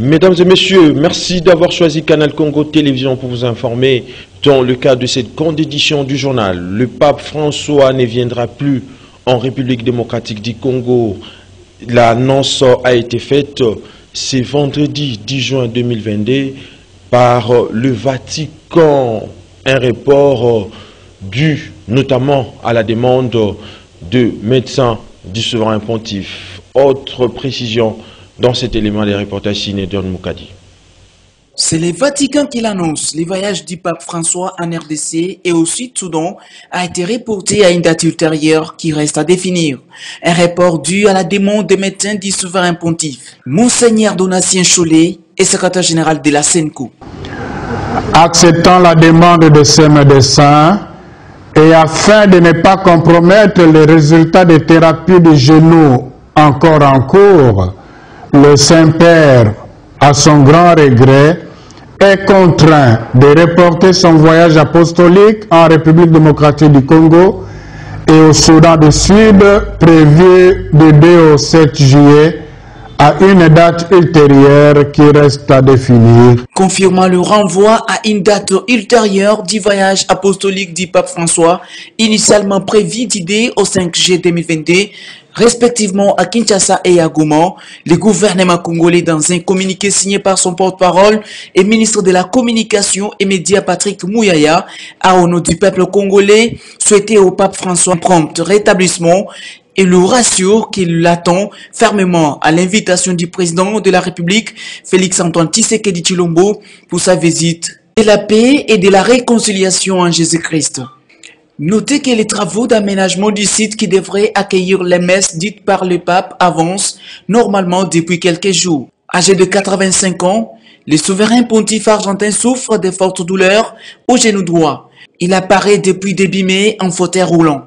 Mesdames et messieurs, merci d'avoir choisi Canal Congo Télévision pour vous informer. Dans le cadre de cette grande édition du journal, le pape François ne viendra plus en République démocratique du Congo. L'annonce a été faite ce vendredi 10 juin 2022 par le Vatican. Un report dû notamment à la demande de médecins du souverain pontife. Autre précision dans cet élément des reportages signés Don Moukadi. C'est le Vatican qui l'annonce. Le voyage du pape François en RDC et au Sud-Soudan a été reporté à une date ultérieure qui reste à définir. Un report dû à la demande des médecins du souverain pontife. Monseigneur Donatien Cholet est secrétaire général de la SENCO. Acceptant la demande de ces médecins et afin de ne pas compromettre les résultats des thérapies de genoux encore en cours, le Saint-Père, à son grand regret, est contraint de reporter son voyage apostolique en République démocratique du Congo et au Soudan du Sud, prévu du 2 au 7 juillet, à une date ultérieure qui reste à définir. Confirmant le renvoi à une date ultérieure du voyage apostolique du pape François, initialement prévu du 2 au 5 juillet 2022, respectivement à Kinshasa et à Goma, le gouvernement congolais, dans un communiqué signé par son porte-parole et ministre de la Communication et Médias Patrick Mouyaya, a au nom du peuple congolais souhaité au pape François un prompt rétablissement et le rassure qu'il l'attend fermement à l'invitation du président de la République, Félix-Antoine Tshisekedi Tshilombo, pour sa visite de la paix et de la réconciliation en Jésus-Christ. Notez que les travaux d'aménagement du site qui devrait accueillir les messes dites par le pape avancent normalement depuis quelques jours. Âgé de 85 ans, le souverain pontife argentin souffre de fortes douleurs au genou droit. Il apparaît depuis début mai en fauteuil roulant.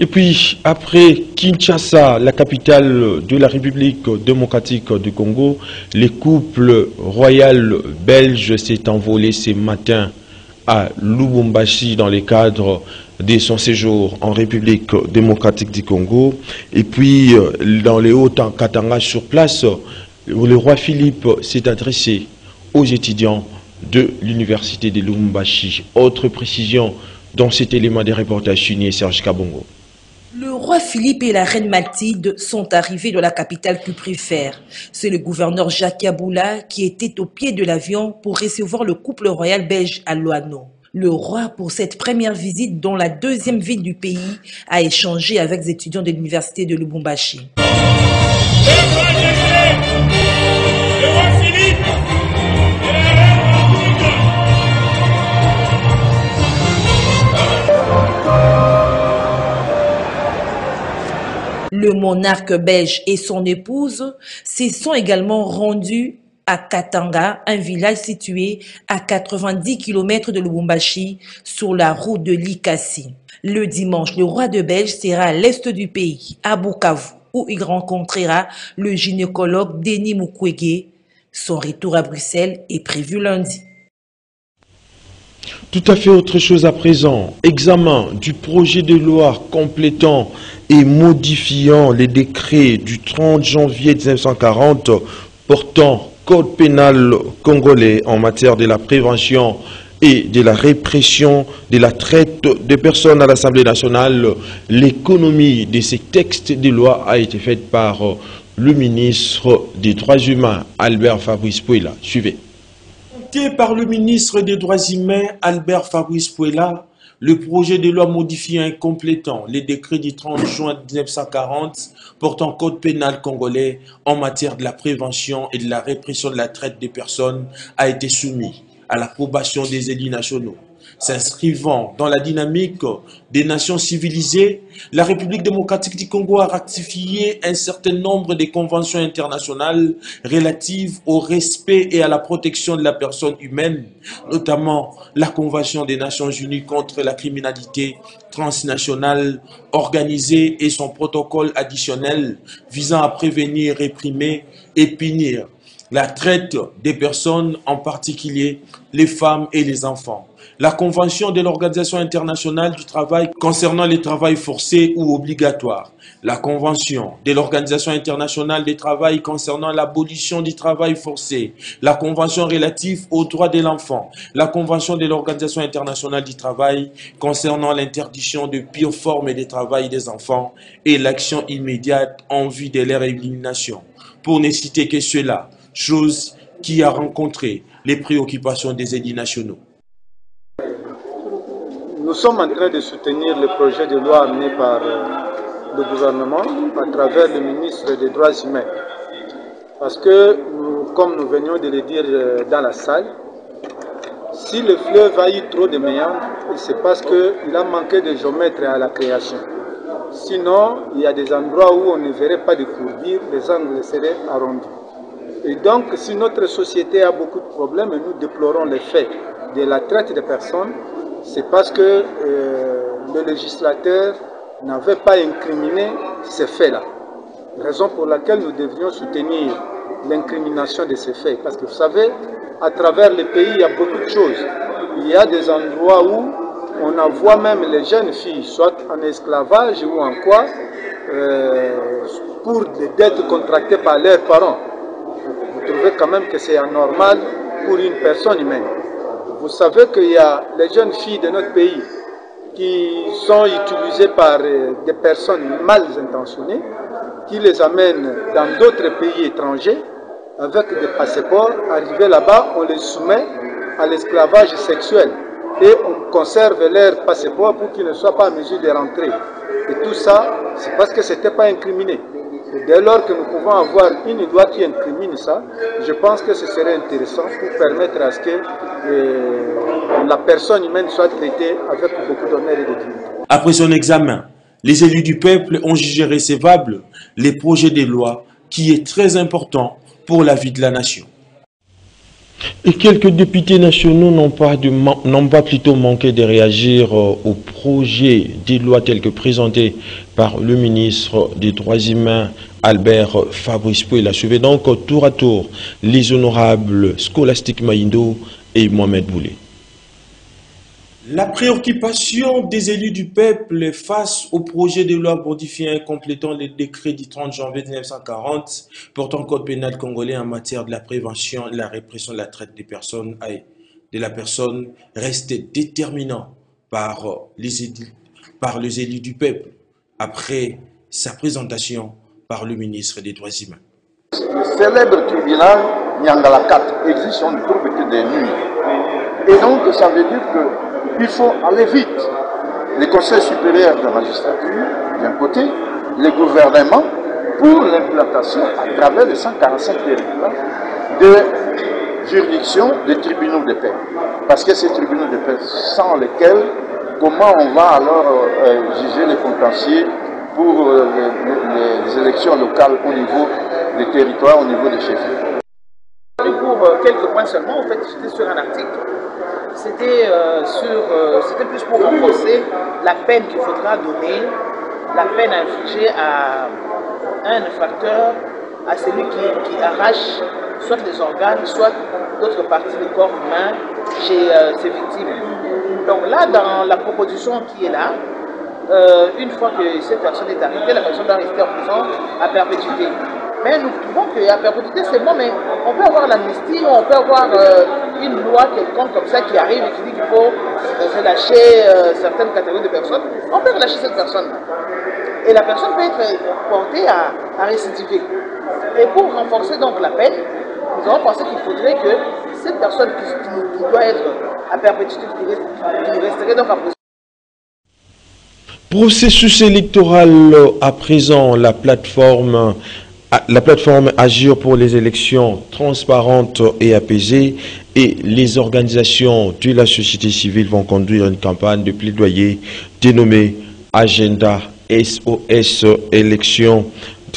Et puis, après Kinshasa, la capitale de la République démocratique du Congo, le couple royal belge s'est envolé ce matin à Lubumbashi dans le cadre de son séjour en République démocratique du Congo. Et puis, dans les Hauts-Katanga sur place, le roi Philippe s'est adressé aux étudiants de l'université de Lubumbashi. Autre précision dans cet élément des reportages signés Serge Kabongo. Le roi Philippe et la reine Mathilde sont arrivés dans la capitale cuprifère. C'est le gouverneur Jacques Yaboula qui était au pied de l'avion pour recevoir le couple royal belge à Loano. Le roi, pour cette première visite dans la deuxième ville du pays, a échangé avec les étudiants de l'université de Lubumbashi. Le monarque belge et son épouse se sont également rendus à Katanga, un village situé à 90 km de Lubumbashi, sur la route de Likasi. Le dimanche, le roi de Belge sera à l'est du pays, à Bukavu, où il rencontrera le gynécologue Denis Mukwege. Son retour à Bruxelles est prévu lundi. Tout à fait autre chose à présent. Examen du projet de loi complétant et modifiant les décrets du 30 janvier 1940 portant code pénal congolais en matière de la prévention et de la répression de la traite des personnes à l'Assemblée nationale. L'économie de ces textes de loi a été faite par le ministre des Droits humains, Albert Fabrice Pouela. Suivez. Par le ministre des Droits humains, Albert Fabrice Pouela, le projet de loi modifiant et complétant les décrets du 30 juin 1940 portant code pénal congolais en matière de la prévention et de la répression de la traite des personnes a été soumis à l'approbation des élus nationaux. S'inscrivant dans la dynamique des nations civilisées, la République démocratique du Congo a ratifié un certain nombre de conventions internationales relatives au respect et à la protection de la personne humaine, notamment la Convention des Nations Unies contre la criminalité transnationale organisée et son protocole additionnel visant à prévenir, réprimer et punir la traite des personnes, en particulier les femmes et les enfants. La Convention de l'Organisation internationale du travail concernant les travail forcés ou obligatoires. La Convention de l'Organisation internationale du travail concernant l'abolition du travail forcé. La Convention relative aux droits de l'enfant. La Convention de l'Organisation internationale du travail concernant l'interdiction de pire formes de travail des enfants et l'action immédiate en vue de leur élimination. Pour ne citer que cela, chose qui a rencontré les préoccupations des élus nationaux. Nous sommes en train de soutenir le projet de loi amené par le gouvernement à travers le ministre des Droits humains. Parce que, comme nous venions de le dire dans la salle, si le fleuve a eu trop de méandres, c'est parce qu'il a manqué de géomètre à la création. Sinon, il y a des endroits où on ne verrait pas de courbure, les angles seraient arrondis. Et donc, si notre société a beaucoup de problèmes, et nous déplorons le fait de la traite des personnes, c'est parce que le législateur n'avait pas incriminé ces faits-là. Raison pour laquelle nous devrions soutenir l'incrimination de ces faits. Parce que vous savez, à travers le pays, il y a beaucoup de choses. Il y a des endroits où on envoie même les jeunes filles, soit en esclavage ou en quoi, pour des dettes contractées par leurs parents. Vous trouvez quand même que c'est anormal pour une personne humaine. Vous savez qu'il y a les jeunes filles de notre pays qui sont utilisées par des personnes mal intentionnées, qui les amènent dans d'autres pays étrangers avec des passeports. Arrivés là-bas, on les soumet à l'esclavage sexuel et on conserve leur passeport pour qu'ils ne soient pas en mesure de rentrer. Et tout ça, c'est parce que ce n'était pas incriminé. Et dès lors que nous pouvons avoir une loi qui incrimine ça, je pense que ce serait intéressant pour permettre à ce que la personne humaine soit traitée avec beaucoup d'honneur et de dignité. Après son examen, les élus du peuple ont jugé recevable les projets de loi qui est très important pour la vie de la nation. Et quelques députés nationaux n'ont pas plutôt manqué de réagir au projet de loi tel que présenté par le ministre des Droits humains, Albert Fabrice Pouy. Il a suivi donc tour à tour les honorables Scholastique Maïndo et Mohamed Boulé. La préoccupation des élus du peuple face au projet de loi modifiant et complétant le décret du 30 janvier 1940 portant code pénal congolais en matière de la prévention et la répression de la traite des personnes et de la personne reste déterminant par les élus du peuple après sa présentation par le ministre des Droits humains. Le célèbre tribunal Nyangala 4 existe, on ne trouve que des nuits. Et donc ça veut dire que il faut aller vite. Le Conseil supérieur de la magistrature, d'un côté, le gouvernement, pour l'implantation à travers les 145 territoires de juridictions des tribunaux de paix. Parce que ces tribunaux de paix, sans lesquels, comment on va alors juger les contentieux pour les élections locales au niveau des territoires, au niveau des chefs? Pour quelques points seulement, en fait, j'étais sur un article. C'était plus pour renforcer la peine qu'il faudra donner, la peine infligée à un infracteur, à celui qui arrache soit les organes, soit d'autres parties du corps humain chez ses victimes. Donc là, dans la proposition qui est là, une fois que cette personne est arrêtée, la personne doit rester en prison à perpétuité. Mais nous trouvons qu'à perpétuité, c'est bon, mais on peut avoir l'amnistie, on peut avoir une loi quelconque comme ça qui arrive et qui dit qu'il faut relâcher certaines catégories de personnes. On peut relâcher cette personne. Et la personne peut être portée à récidiver. Et pour renforcer donc la peine, nous avons pensé qu'il faudrait que cette personne qui doit être à perpétuité, qui resterait donc à prison. Processus électoral à présent, la plateforme Agir pour les élections transparentes et apaisées et les organisations de la société civile vont conduire une campagne de plaidoyer dénommée Agenda SOS élections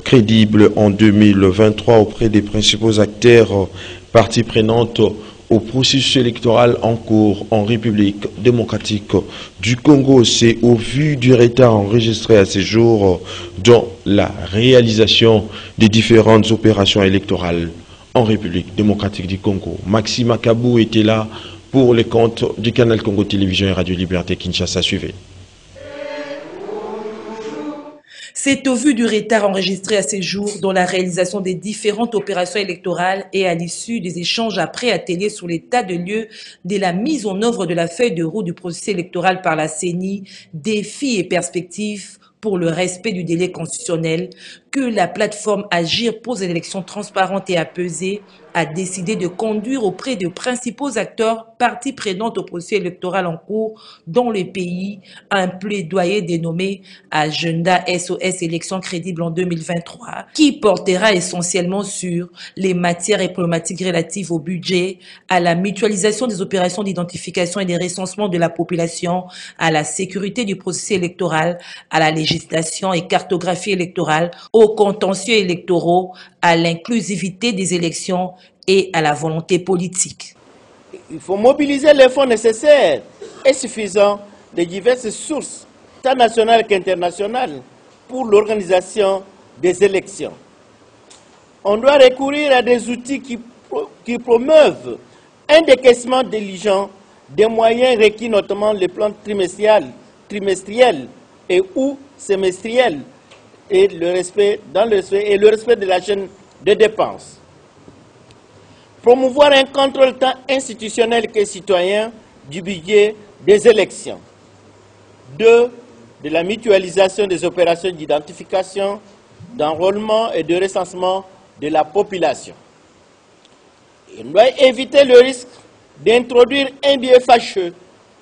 crédibles en 2023 auprès des principaux acteurs parties prenantes au processus électoral en cours en République démocratique du Congo. C'est au vu du retard enregistré à ces jours dans la réalisation des différentes opérations électorales en République démocratique du Congo. Maxime Akabou était là pour les comptes du canal Congo Télévision et Radio Liberté Kinshasa. Suivez. C'est au vu du retard enregistré à ces jours dans la réalisation des différentes opérations électorales et à l'issue des échanges après ateliers sur l'état de lieu de la mise en œuvre de la feuille de route du processus électoral par la CENI, défis et perspectives pour le respect du délai constitutionnel, que la plateforme Agir pour des élections transparentes et apaisées a décidé de conduire auprès des principaux acteurs parties prenantes au processus électoral en cours dans le pays un plaidoyer dénommé Agenda SOS élections crédibles en 2023 qui portera essentiellement sur les matières et problématiques relatives au budget, à la mutualisation des opérations d'identification et des recensements de la population, à la sécurité du processus électoral, à la législation et cartographie électorale, aux contentieux électoraux, à l'inclusivité des élections et à la volonté politique. Il faut mobiliser les fonds nécessaires et suffisants de diverses sources, tant nationales qu'internationales, pour l'organisation des élections. On doit recourir à des outils qui promeuvent un décaissement diligent des moyens requis, notamment les plans trimestriels et ou semestriels, et le respect de la chaîne de dépenses. Promouvoir un contrôle tant institutionnel que citoyen du budget des élections. 2. De la mutualisation des opérations d'identification, d'enrôlement et de recensement de la population. On doit éviter le risque d'introduire un biais fâcheux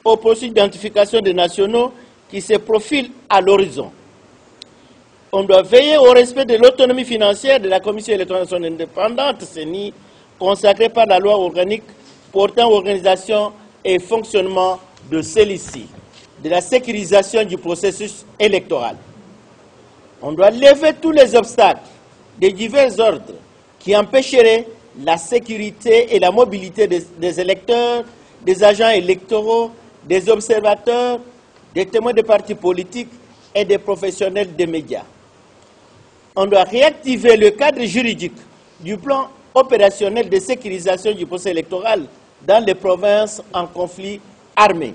au processus d'identification des nationaux qui se profile à l'horizon. On doit veiller au respect de l'autonomie financière de la Commission électorale indépendante, CENI, consacrée par la loi organique portant organisation et fonctionnement de celle-ci, de la sécurisation du processus électoral. On doit lever tous les obstacles de divers ordres qui empêcheraient la sécurité et la mobilité des électeurs, des agents électoraux, des observateurs, des témoins des partis politiques et des professionnels des médias. On doit réactiver le cadre juridique du plan opérationnel de sécurisation du processus électoral dans les provinces en conflit armé.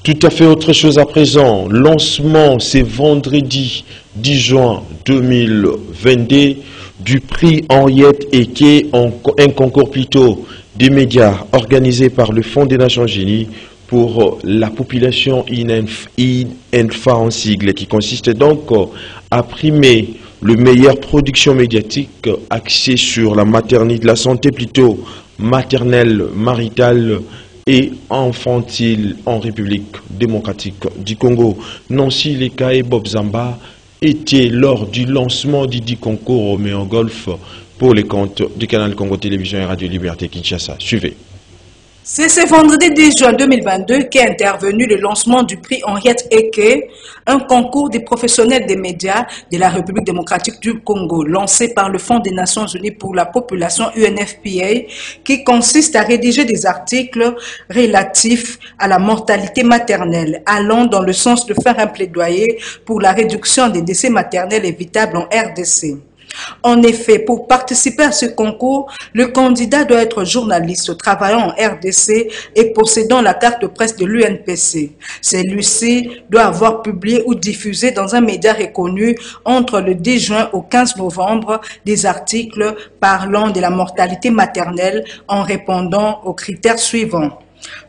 Tout à fait autre chose à présent. Lancement, c'est vendredi 10 juin 2022 du prix Henriette Eke, un concours plutôt des médias organisé par le Fonds des Nations Unies pour la population INFA en sigle, qui consiste donc à primer le meilleure production médiatique axée sur la maternité, la santé plutôt maternelle, maritale et infantile en République démocratique du Congo. Nancy Leka et Bob Zamba étaient lors du lancement du dit concours au meilleur golf pour les comptes du canal Congo Télévision et Radio Liberté Kinshasa. Suivez. C'est ce vendredi 10 juin 2022 qu'est intervenu le lancement du prix Henriette Eke, un concours des professionnels des médias de la République démocratique du Congo, lancé par le Fonds des Nations Unies pour la population UNFPA, qui consiste à rédiger des articles relatifs à la mortalité maternelle, allant dans le sens de faire un plaidoyer pour la réduction des décès maternels évitables en RDC. En effet, pour participer à ce concours, le candidat doit être journaliste travaillant en RDC et possédant la carte de presse de l'UNPC. Celui-ci doit avoir publié ou diffusé dans un média reconnu entre le 10 juin au 15 novembre des articles parlant de la mortalité maternelle en répondant aux critères suivants.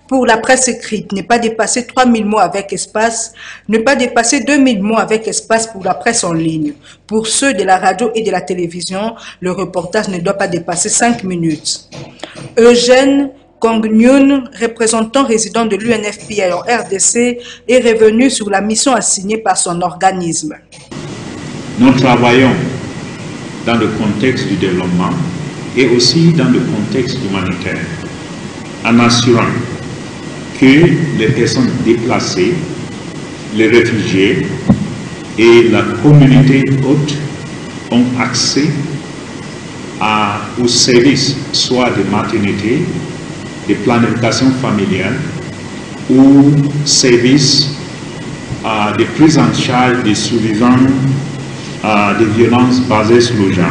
Pour la presse écrite, ne pas dépasser 3000 mots avec espace, ne pas dépasser 2000 mots avec espace pour la presse en ligne. Pour ceux de la radio et de la télévision, le reportage ne doit pas dépasser 5 minutes. Eugène Kongnyun, représentant résident de l'UNFPA en RDC, est revenu sur la mission assignée par son organisme. Nous travaillons dans le contexte du développement et aussi dans le contexte humanitaire, en assurant que les personnes déplacées, les réfugiés et la communauté haute ont accès aux services soit de maternité, de planification familiale ou services de prise en charge des survivants de violences basées sur le genre.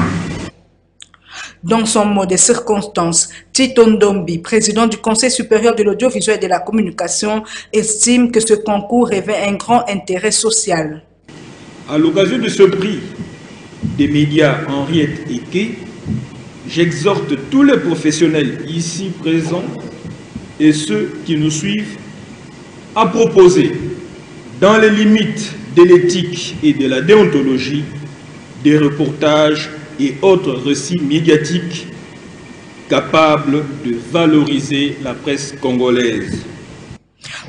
Dans son mot des circonstances, Tito Ndombi, président du Conseil supérieur de l'audiovisuel et de la communication, estime que ce concours revêt un grand intérêt social. À l'occasion de ce prix des médias Henriette Eke, j'exhorte tous les professionnels ici présents et ceux qui nous suivent à proposer, dans les limites de l'éthique et de la déontologie, des reportages et autres récits médiatiques capables de valoriser la presse congolaise.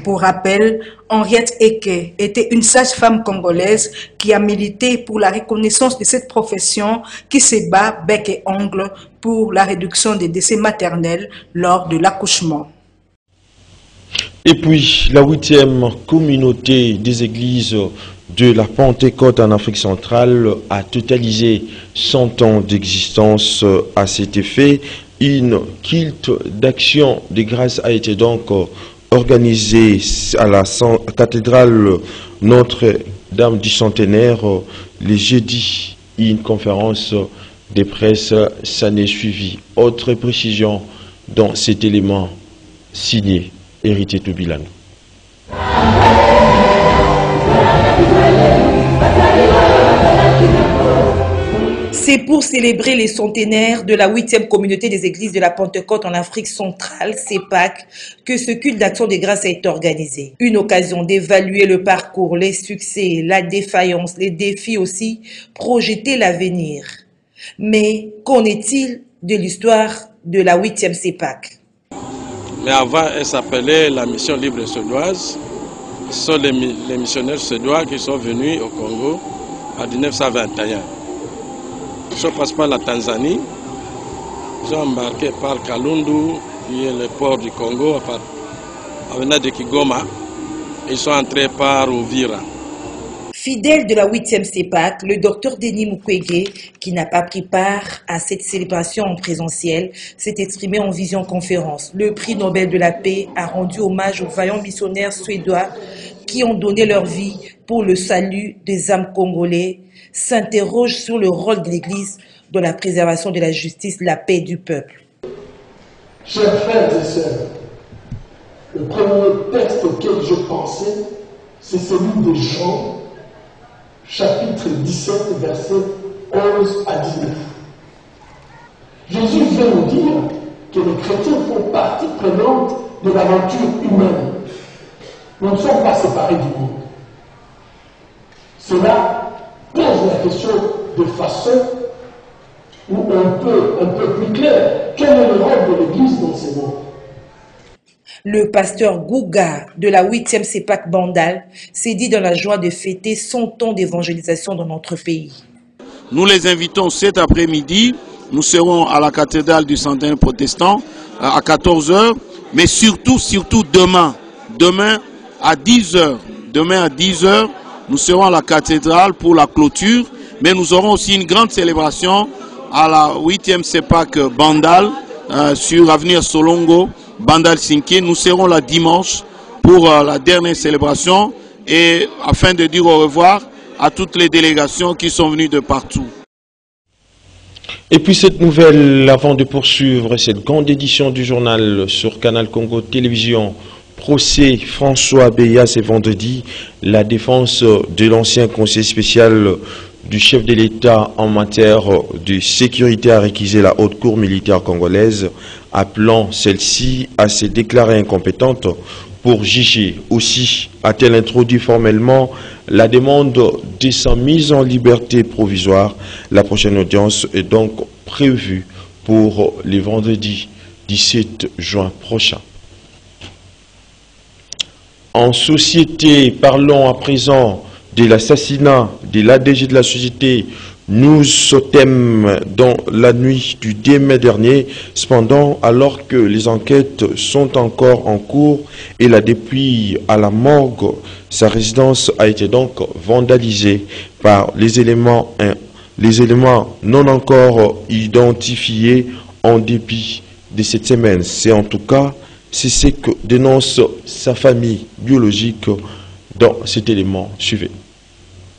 Pour rappel, Henriette Eke était une sage-femme congolaise qui a milité pour la reconnaissance de cette profession qui se bat bec et ongle pour la réduction des décès maternels lors de l'accouchement. Et puis, la 8e communauté des églises de la Pentecôte en Afrique centrale a totalisé 100 ans d'existence à cet effet. Une culte d'action de grâce a été donc organisée à la cathédrale Notre-Dame du Centenaire le jeudi. Une conférence de presse s'en est suivie. Autre précision dans cet élément signé Héritier Toubilano. C'est pour célébrer les centenaires de la 8e communauté des églises de la Pentecôte en Afrique centrale, CEPAC, que ce culte d'action de grâce a été organisé. Une occasion d'évaluer le parcours, les succès, la défaillance, les défis aussi, projeter l'avenir. Mais qu'en est-il de l'histoire de la 8e CEPAC? Mais avant, elle s'appelait la mission libre suédoise. Ce sont les missionnaires suédois qui sont venus au Congo en 1921. Ils sont passés par la Tanzanie, ils ont embarqué par Kalundu, qui est le port du Congo, en venant de Kigoma. Ils sont entrés par Uvira. Fidèle de la 8e CEPAC, le docteur Denis Mukwege, qui n'a pas pris part à cette célébration en présentiel, s'est exprimé en visioconférence. Le prix Nobel de la paix a rendu hommage aux vaillants missionnaires suédois qui ont donné leur vie pour le salut des âmes congolais, s'interroge sur le rôle de l'Église dans la préservation de la justice, la paix du peuple. Chers frères et sœurs, le premier texte auquel je pensais, c'est celui de Jean, chapitre 17, versets 11 à 19. Jésus vient nous dire que les chrétiens font partie prenante de l'aventure humaine. Nous ne sommes pas séparés du monde. Cela pose la question de façon où un peu plus clair. Quel est le rôle de l'Église dans ce monde? Le pasteur Gouga de la 8e CEPAC Bandal s'est dit dans la joie de fêter 100 ans d'évangélisation dans notre pays. Nous les invitons cet après-midi. Nous serons à la cathédrale du Centenaire protestant à 14 h, mais surtout demain. Demain à 10 h. Demain à 10 h, nous serons à la cathédrale pour la clôture, mais nous aurons aussi une grande célébration à la 8e CEPAC Bandal sur avenue Solongo, Bandal Sinké. Nous serons là dimanche pour la dernière célébration et afin de dire au revoir à toutes les délégations qui sont venues de partout. Et puis cette nouvelle, avant de poursuivre cette grande édition du journal sur Canal Congo Télévision, procès François Beya, c'est vendredi. La défense de l'ancien conseiller spécial du chef de l'État en matière de sécurité a réquisé la haute cour militaire congolaise, appelant celle-ci à se déclarer incompétente pour juger. Aussi a-t-elle introduit formellement la demande de sa mise en liberté provisoire. La prochaine audience est donc prévue pour le vendredi 17 juin prochain. En société, parlons à présent de l'assassinat de l'ADG de la société Nous Sotem dans la nuit du 10 mai dernier. Cependant, alors que les enquêtes sont encore en cours et la dépouille à la morgue, sa résidence a été donc vandalisée par les éléments non encore identifiés en dépit de cette semaine. C'est en tout cas c'est ce que dénonce sa famille biologique dans cet élément. Suivez.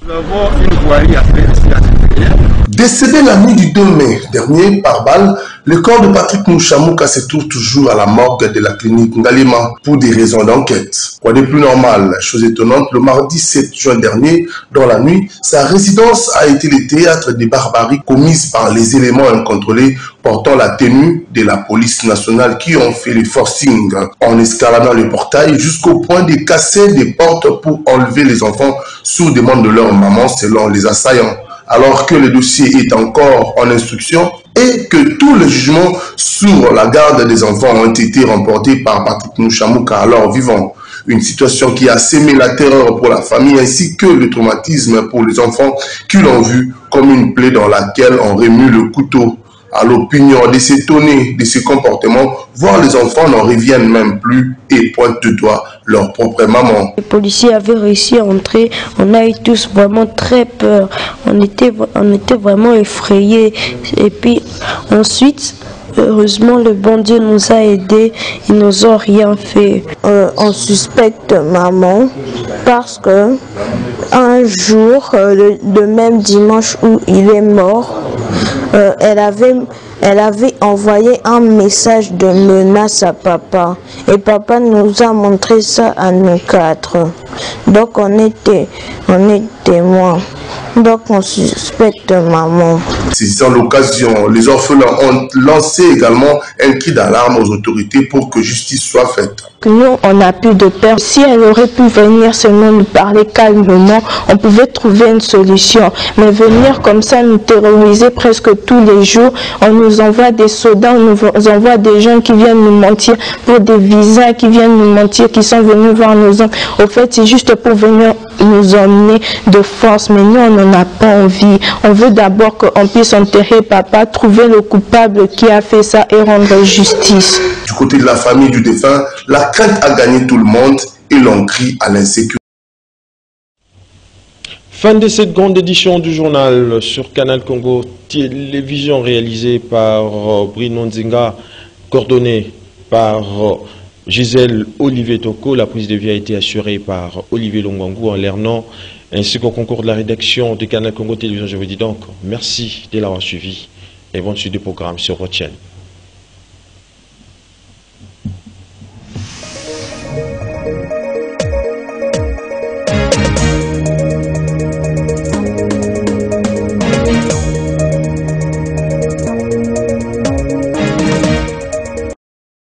Nous avons une voirie à faire ici à l'intérieur. Décédé la nuit du 2 mai dernier par balle, le corps de Patrick Mouchamouka se trouve toujours à la morgue de la clinique Ngalima pour des raisons d'enquête. Quoi de plus normal, chose étonnante, le mardi 7 juin dernier, dans la nuit, sa résidence a été le théâtre des barbaries commises par les éléments incontrôlés portant la tenue de la police nationale qui ont fait le forcing en escaladant le portail jusqu'au point de casser des portes pour enlever les enfants sous demande de leur maman selon les assaillants. Alors que le dossier est encore en instruction et que tous les jugements sur la garde des enfants ont été remportés par Patrick Mouchamouka alors vivant. Une situation qui a sémé la terreur pour la famille ainsi que le traumatisme pour les enfants qui l'ont vu comme une plaie dans laquelle on remue le couteau. À l'opinion de s'étonner de ces comportements, voire les enfants n'en reviennent même plus et pointent du doigt leur propre maman. Les policiers avaient réussi à entrer, on a eu tous vraiment très peur, on était vraiment effrayés. Et puis ensuite, heureusement, le bon Dieu nous a aidés, ils nous ont rien fait. On suspecte maman parce que un jour, le même dimanche où il est mort, elle avait envoyé un message de menace à papa. Et papa nous a montré ça à nous quatre. Donc on est témoins. Donc on suspecte maman. Saisissant l'occasion, les orphelins ont lancé également un cri d'alarme aux autorités pour que justice soit faite. Nous, on n'a plus de peur. Si elle aurait pu venir seulement nous parler calmement, on pouvait trouver une solution. Mais venir comme ça nous terroriser presque tous les jours, on nous envoie des soldats, on nous envoie des gens qui viennent nous mentir pour des visas, qui viennent nous mentir, qui sont venus voir nos hommes. Au fait, c'est juste pour venir nous emmener de force. Mais nous, on n'en a pas envie. On veut d'abord qu'on puisse enterrer papa, trouver le coupable qui a fait ça et rendre justice. Du côté de la famille du défunt, la crainte a gagné tout le monde et l'on crie à l'insécurité. Fin de cette grande édition du journal sur Canal Congo Télévision réalisée par Bruno Nzinga, coordonnée par Gisèle Olivier Toko. La prise de vie a été assurée par Olivier Longwangu en Lernon, ainsi qu'au concours de la rédaction de Canal Congo Télévision. Je vous dis donc merci de l'avoir suivi et bonne suite du programme sur votre chaîne.